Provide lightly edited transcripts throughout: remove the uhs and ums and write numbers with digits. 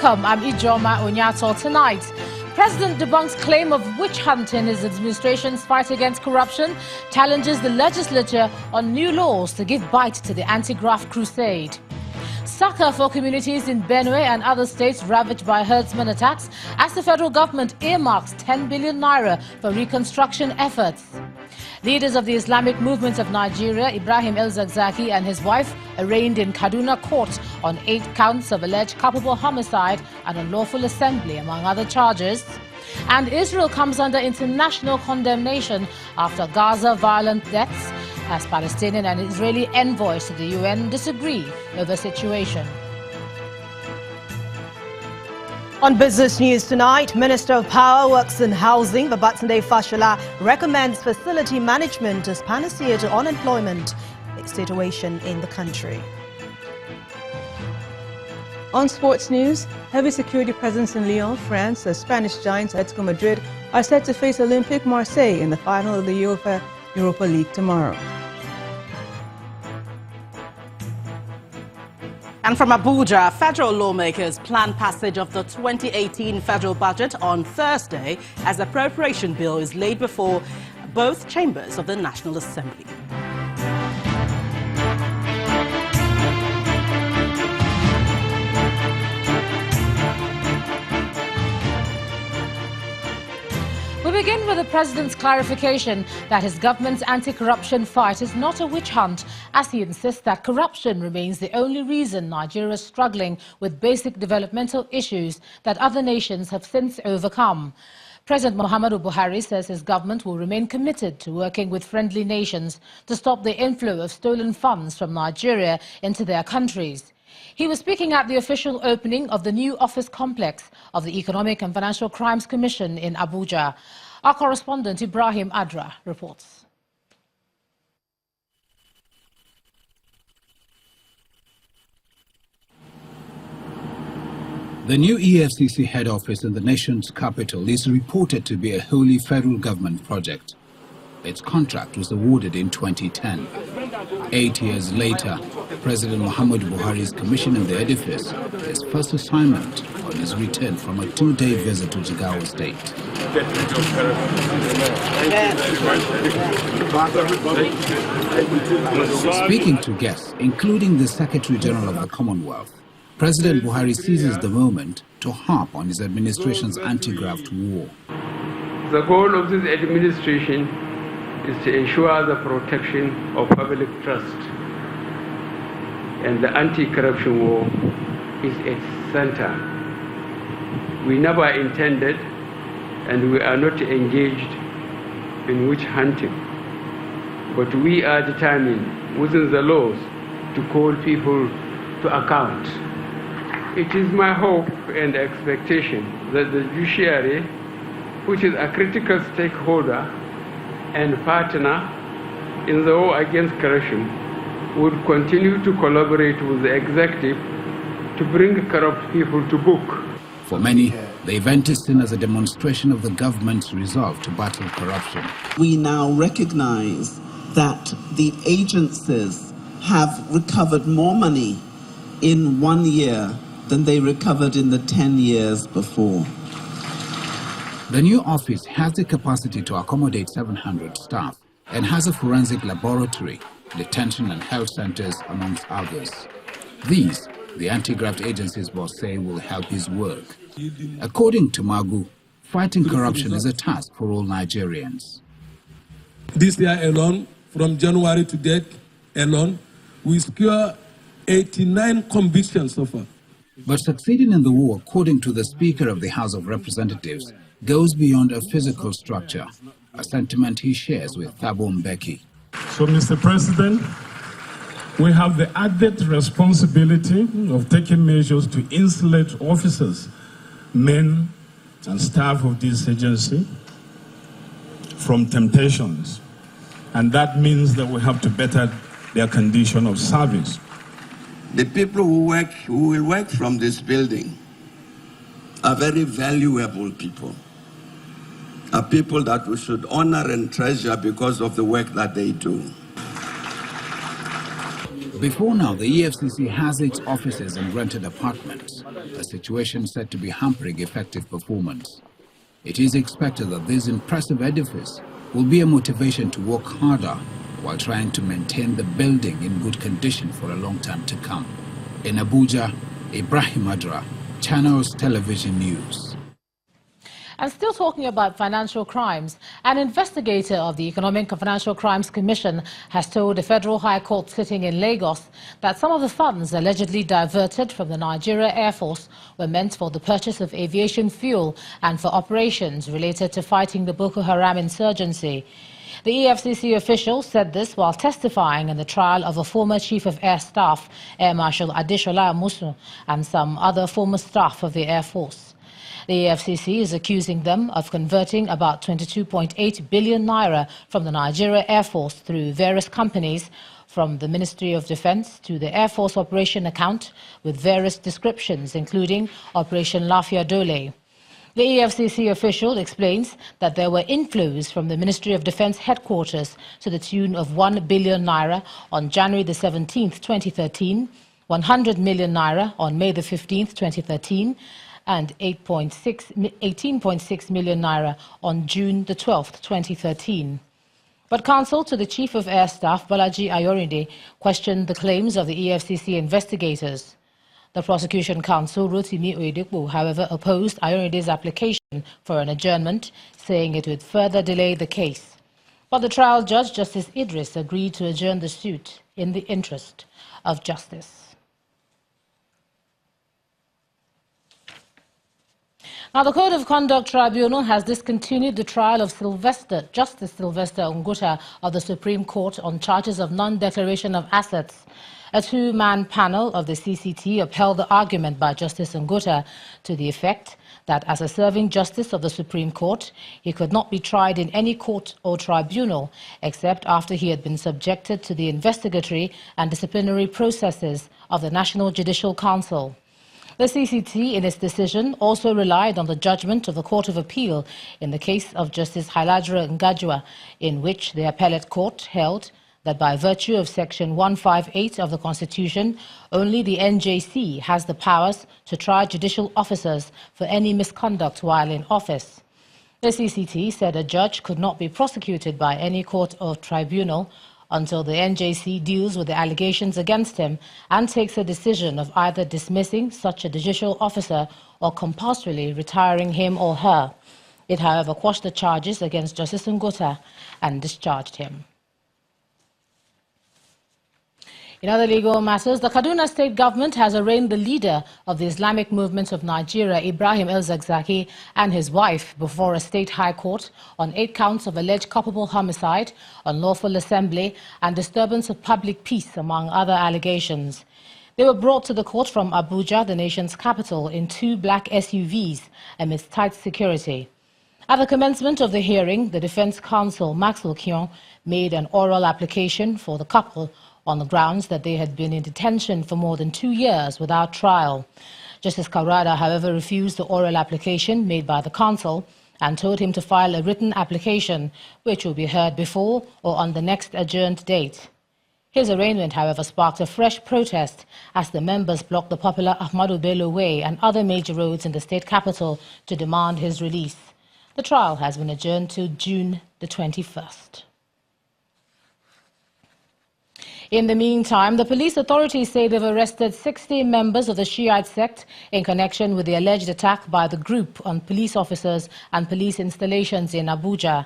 Welcome, I'm Ijoma Onyato. Tonight, President debunks claim of witch hunting in his administration's fight against corruption, challenges the legislature on new laws to give bite to the anti-graft crusade. Succor for communities in Benue and other states ravaged by herdsmen attacks as the federal government earmarks 10 billion naira for reconstruction efforts. Leaders of the Islamic movement of Nigeria, Ibrahim El-Zakzaki and his wife, arraigned in Kaduna court on 8 counts of alleged culpable homicide and unlawful assembly, among other charges. And Israel comes under international condemnation after Gaza violent deaths, as Palestinian and Israeli envoys to the UN disagree over the situation. On business news tonight, Minister of Power, Works and Housing, Babatunde Fashola, recommends facility management as panacea to unemployment situation in the country. On sports news, heavy security presence in Lyon, France, as Spanish giants Atletico Madrid are set to face Olympique Marseille in the final of the Europa League tomorrow. And from Abuja, federal lawmakers plan passage of the 2018 federal budget on Thursday as the appropriation bill is laid before both chambers of the National Assembly. We begin with the president's clarification that his government's anti-corruption fight is not a witch hunt, as he insists that corruption remains the only reason Nigeria is struggling with basic developmental issues that other nations have since overcome. President Muhammadu Buhari says his government will remain committed to working with friendly nations to stop the inflow of stolen funds from Nigeria into their countries. He was speaking at the official opening of the new office complex of the Economic and Financial Crimes Commission in Abuja. Our correspondent Ibrahim Adra reports. The new EFCC head office in the nation's capital is reported to be a wholly federal government project. Its contract was awarded in 2010. 8 years later, President Muhammadu Buhari's commissioning the edifice, his first assignment on his return from a 2-day visit to Jigawa State. Speaking to guests, including the Secretary General of the Commonwealth, President Buhari seizes the moment to harp on his administration's anti-graft war. The goal of this administration is to ensure the protection of public trust, and the anti-corruption war is its center. We never intended, and we are not engaged in witch hunting, but we are determined within the laws to call people to account. It is my hope and expectation that the judiciary, which is a critical stakeholder and partner in the war against corruption, would continue to collaborate with the executive to bring corrupt people to book. For many, the event is seen as a demonstration of the government's resolve to battle corruption. We now recognize that the agencies have recovered more money in 1 year than they recovered in the 10 years before. The new office has the capacity to accommodate 700 staff and has a forensic laboratory, detention and health centers, amongst others. These, the anti-graft agency's boss say, will help his work. According to Magu, fighting corruption is a task for all Nigerians. This year alone, from January to date alone, we secure 89 convictions so far. But succeeding in the war, according to the Speaker of the House of Representatives, goes beyond a physical structure, a sentiment he shares with Thabo Mbeki. So, Mr. President, we have the added responsibility of taking measures to insulate officers, men and staff of this agency from temptations. And that means that we have to better their condition of service. The people who will work from this building are very valuable people, are people that we should honor and treasure because of the work that they do. Before now, the EFCC has its offices in rented apartments, a situation said to be hampering effective performance. It is expected that this impressive edifice will be a motivation to work harder while trying to maintain the building in good condition for a long time to come. In Abuja, Ibrahim Adra, Channels Television News. And still talking about financial crimes, an investigator of the Economic and Financial Crimes Commission has told the Federal High Court sitting in Lagos that some of the funds allegedly diverted from the Nigeria Air Force were meant for the purchase of aviation fuel and for operations related to fighting the Boko Haram insurgency. The EFCC official said this while testifying in the trial of a former Chief of Air Staff, Air Marshal Adeshola Amusu, and some other former staff of the Air Force. The EFCC is accusing them of converting about 22.8 billion naira from the Nigeria Air Force through various companies from the Ministry of Defense to the Air Force operation account with various descriptions, including Operation Lafia Dole. The EFCC official explains that there were inflows from the Ministry of Defense headquarters to the tune of 1 billion naira on January the 17th, 2013, 100 million naira on May the 15th, 2013, and 18.6 million naira on June the 12th, 2013. But counsel to the Chief of Air Staff, Balaji Ayorinde, questioned the claims of the EFCC investigators. The prosecution counsel, Rotimi Oyedepo, however, opposed Ayorinde's application for an adjournment, saying it would further delay the case. But the trial judge, Justice Idris, agreed to adjourn the suit in the interest of justice. Now, the Code of Conduct Tribunal has discontinued the trial of Justice Sylvester Unguta of the Supreme Court on charges of non-declaration of assets. A two-man panel of the CCT upheld the argument by Justice Unguta to the effect that as a serving justice of the Supreme Court, he could not be tried in any court or tribunal except after he had been subjected to the investigatory and disciplinary processes of the National Judicial Council. The CCT, in its decision, also relied on the judgment of the Court of Appeal in the case of Justice Hailadra Ngajua, in which the appellate court held that by virtue of Section 158 of the Constitution, only the NJC has the powers to try judicial officers for any misconduct while in office. The CCT said a judge could not be prosecuted by any court or tribunal until the NJC deals with the allegations against him and takes a decision of either dismissing such a judicial officer or compulsorily retiring him or her. It, however, quashed the charges against Justice Unguta and discharged him. In other legal matters, the Kaduna state government has arraigned the leader of the Islamic movement of Nigeria, Ibrahim El-Zakzaki, and his wife before a state high court on 8 counts of alleged culpable homicide, unlawful assembly, and disturbance of public peace, among other allegations. They were brought to the court from Abuja, the nation's capital, in 2 black SUVs amidst tight security. At the commencement of the hearing, the defense counsel, Maxwell Kion, made an oral application for the couple on the grounds that they had been in detention for more than 2 years without trial. Justice Kaurada, however, refused the oral application made by the counsel and told him to file a written application, which will be heard before or on the next adjourned date. His arraignment, however, sparked a fresh protest as the members blocked the popular Amato Way and other major roads in the state capital to demand his release. The trial has been adjourned to June the 21st. In the meantime, the police authorities say they've arrested 60 members of the Shiite sect in connection with the alleged attack by the group on police officers and police installations in Abuja.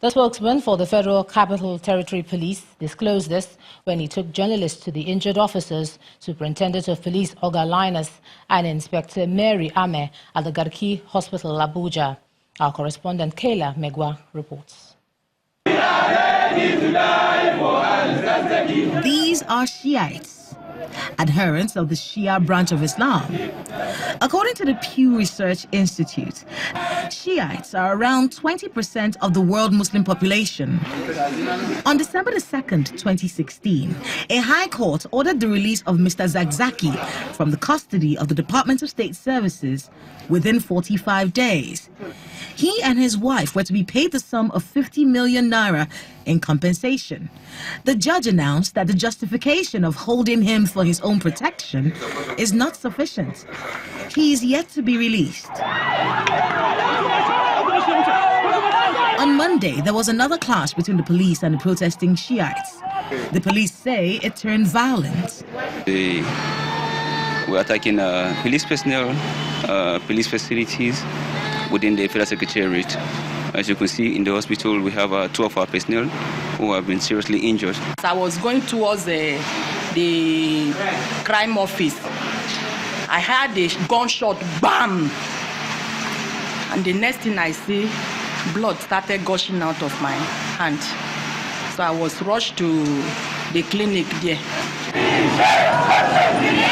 The spokesman for the Federal Capital Territory Police disclosed this when he took journalists to the injured officers, Superintendent of Police Oga Linus and Inspector Mary Ame at the Garki Hospital, Abuja. Our correspondent Kayla Megwa reports. These are Shiites. adherents of the Shia branch of Islam. According to the Pew Research Institute, Shiites are around 20% of the world Muslim population. On December 2nd, 2016, a high court ordered the release of Mr. Zakzaki from the custody of the Department of State Services within 45 days. He and his wife were to be paid the sum of 50 million naira in compensation. The judge announced that the justification of holding him for his own protection is not sufficient. He is yet to be released. On Monday, there was another clash between the police and the protesting Shiites. The police say it turned violent. They were attacking police personnel, police facilities within the Federal Secretariat. As you can see in the hospital, we have 2 of our personnel who have been seriously injured. I was going towards the crime office. I heard a gunshot, bam! And the next thing I see, blood started gushing out of my hand. So I was rushed to the clinic there.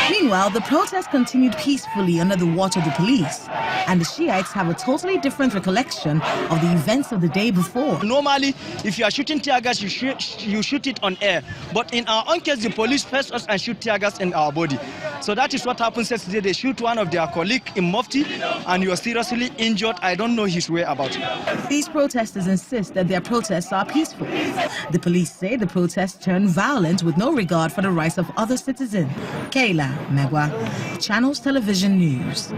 Meanwhile, the protest continued peacefully under the watch of the police, and the Shiites have a totally different recollection of the events of the day before. Normally, if you are shooting tear gas, you shoot it on air. But in our own case, the police press us and shoot tear gas in our body. So that is what happened yesterday. They shoot one of their colleagues in Mufti, and he was seriously injured. I don't know his whereabouts. These protesters insist that their protests are peaceful. The police say the protests turned violent with no regard for the rights of other citizens. Kayla Megwa, Channels Television News.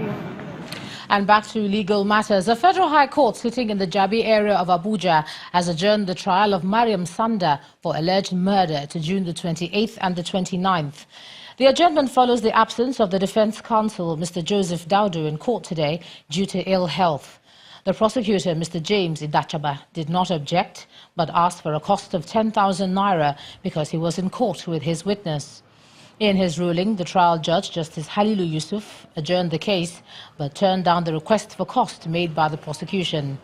And back to legal matters. A federal high court sitting in the Jabi area of Abuja has adjourned the trial of Mariam Sanda for alleged murder to June the 28th and the 29th. The adjournment follows the absence of the defense counsel, Mr. Joseph Daudu, in court today due to ill health. The prosecutor, Mr. James Idachaba, did not object, but asked for a cost of 10,000 naira because he was in court with his witness. In his ruling, the trial judge, Justice Halilu Yusuf, adjourned the case, but turned down the request for cost made by the prosecution.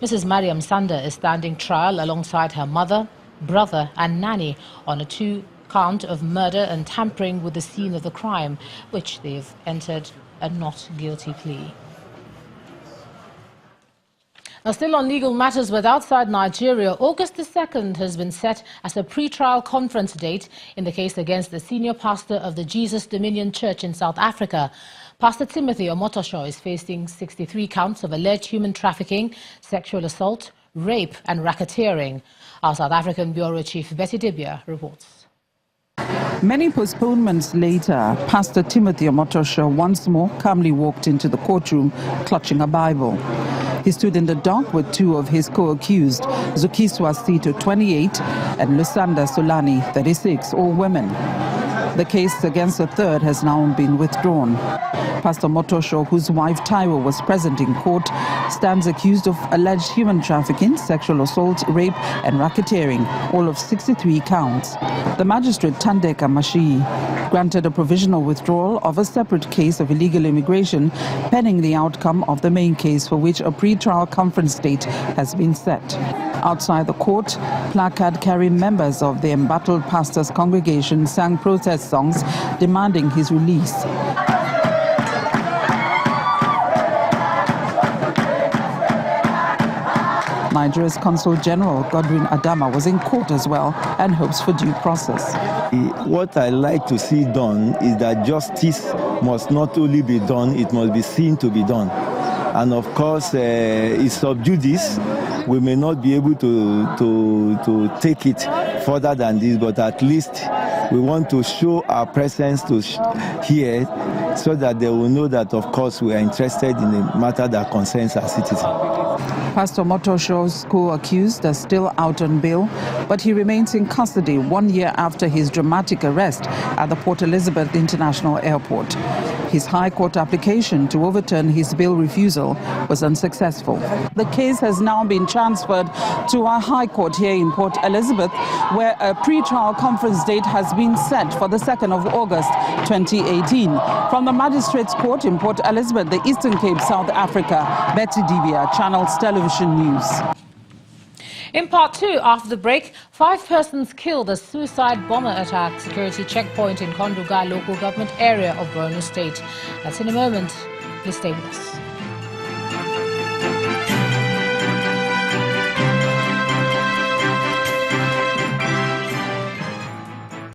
Mrs. Mariam Sanda is standing trial alongside her mother, brother and nanny on a 2-count of murder and tampering with the scene of the crime, which they've entered a not guilty plea. Now, still on legal matters, but outside Nigeria, August the 2nd has been set as a pre-trial conference date in the case against the senior pastor of the Jesus Dominion Church in South Africa. Pastor Timothy Omotosho is facing 63 counts of alleged human trafficking, sexual assault, rape and racketeering. Our South African Bureau Chief Betty Dibia reports. Many postponements later, Pastor Timothy Omotosho once more calmly walked into the courtroom clutching a Bible. He stood in the dock with 2 of his co-accused, Zukiswa Sito, 28, and Lusanda Solani, 36, all women. The case against the third has now been withdrawn. Pastor Motosho, whose wife Taiwo was present in court, stands accused of alleged human trafficking, sexual assault, rape and racketeering, all of 63 counts. The magistrate Tandeka Mashi granted a provisional withdrawal of a separate case of illegal immigration pending the outcome of the main case, for which a pre-trial conference date has been set. Outside the court, placard-carrying members of the embattled pastor's congregation sang protest songs demanding his release. Nigeria's Consul General Godwin Adama was in court as well and hopes for due process. What I like to see done is that justice must not only be done, it must be seen to be done. And of course, it's sub judice. We may not be able to take it further than this, but at least we want to show our presence here so that they will know that, of course, we are interested in a matter that concerns our citizens. Pastor Motosho's co-accused are still out on bail, but he remains in custody 1 year after his dramatic arrest at the Port Elizabeth International Airport. His High Court application to overturn his bail refusal was unsuccessful. The case has now been transferred to our High Court here in Port Elizabeth, where a pre-trial conference date has been set for the 2nd of August 2018. From the Magistrates Court in Port Elizabeth, the Eastern Cape, South Africa, Betty Dibia, Channels Television News. In part 2, after the break, 5 persons killed as suicide bomber attack security checkpoint in Konduga local government area of Borno State. That's in a moment. Please stay with us.